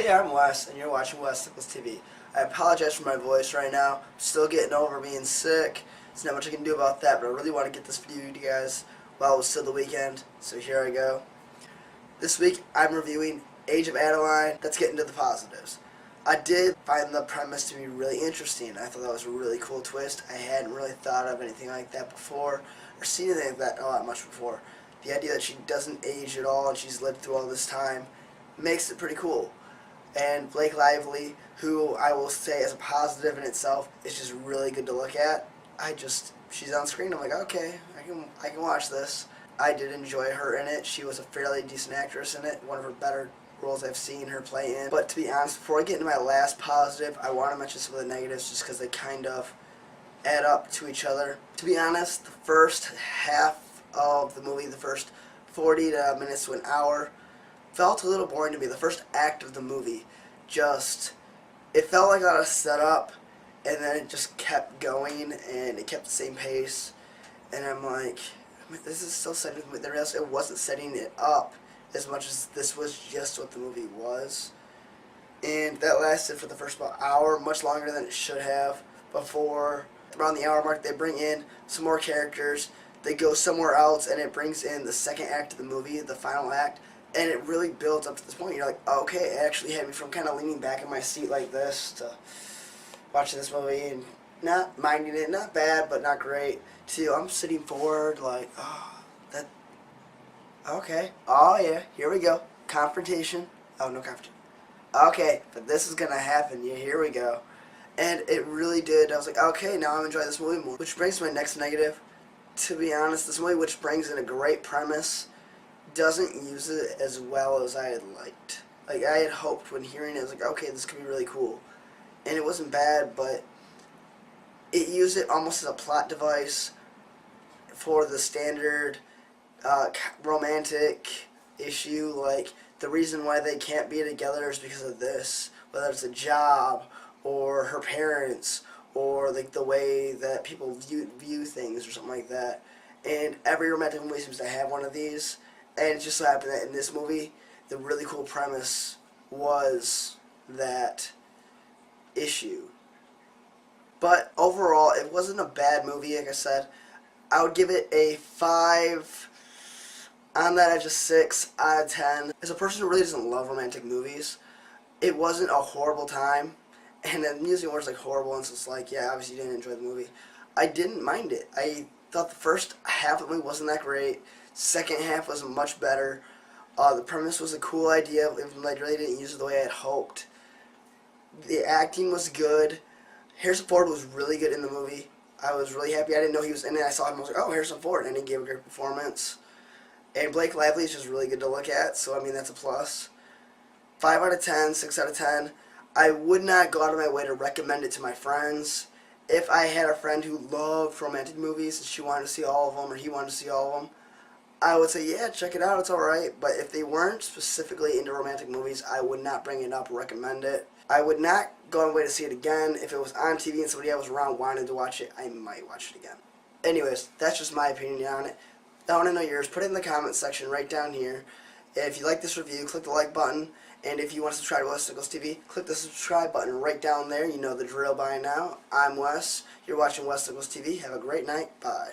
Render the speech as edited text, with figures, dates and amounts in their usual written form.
Hey, I'm Wes, and you're watching Wes Sickles TV. I apologize for my voice right now. I'm still getting over being sick. There's not much I can do about that, but I really want to get this video to you guys while it was still the weekend, so here I go. This week, I'm reviewing Age of Adaline. Let's get into the positives. I did find the premise to be really interesting. I thought that was a really cool twist. I hadn't really thought of anything like that before, or seen anything like that a lot much before. The idea that she doesn't age at all and she's lived through all this time makes it pretty cool. And Blake Lively, who I will say as a positive in itself, is just really good to look at. She's on screen, I'm like, okay, I can watch this. I did enjoy her in it. She was a fairly decent actress in it, one of her better roles I've seen her play in. But to be honest, before I get into my last positive, I want to mention some of the negatives just because they kind of add up to each other. To be honest, the first half of the movie, the first 40 minutes to an hour, felt a little boring to me. The first act of the movie it felt like a lot of setup, and then it just kept going and it kept the same pace, and I'm like, this is still setting the rest. It wasn't setting it up as much as this was just what the movie was, and that lasted for the first about hour, much longer than it should have. Before around the hour mark, they bring in some more characters, they go somewhere else, and it brings in the second act of the movie, the final act. And it really builds up to this point. You're like, oh, okay, it actually had me from kind of leaning back in my seat like this to watching this movie and not minding it, not bad, but not great, to I'm sitting forward like, okay, oh yeah, here we go, confrontation, oh, no confrontation, okay, but this is going to happen, yeah, here we go. And it really did. I was like, okay, now I'm enjoying this movie more. Which brings to my next negative. To be honest, this movie, which brings in a great premise, doesn't use it as well as I had liked. Like, I had hoped when hearing it, I was like, okay, this could be really cool. And it wasn't bad, but it used it almost as a plot device for the standard romantic issue. Like, the reason why they can't be together is because of this. Whether it's a job, or her parents, or like the way that people view things, or something like that. And every romantic movie seems to have one of these. And it just so happened that in this movie, the really cool premise was that issue. But overall, it wasn't a bad movie, like I said. I would give it a 5 on that edge of 6 out of 10. As a person who really doesn't love romantic movies, it wasn't a horrible time. And then using words like horrible, and so it's like, yeah, obviously you didn't enjoy the movie. I didn't mind it. I thought the first half of the movie wasn't that great. Second half was much better. The premise was a cool idea, even though I really didn't use it the way I had hoped. The acting was good. Harrison Ford was really good in the movie. I was really happy. I didn't know he was in it. I saw him, I was like, oh, Harrison Ford, and he gave a great performance. And Blake Lively is just really good to look at, so I mean, that's a plus. 5 out of 10, 6 out of 10. I would not go out of my way to recommend it to my friends. If I had a friend who loved romantic movies and she wanted to see all of them, or he wanted to see all of them, I would say, yeah, check it out, it's alright. But if they weren't specifically into romantic movies, I would not bring it up or recommend it. I would not go on my way to see it again. If it was on TV and somebody else was around wanting to watch it, I might watch it again. Anyways, that's just my opinion on it. I want to know yours. Put it in the comments section right down here. If you like this review, click the like button. And if you want to subscribe to Wes Sickles TV, click the subscribe button right down there. You know the drill by now. I'm Wes. You're watching Wes Sickles TV. Have a great night. Bye.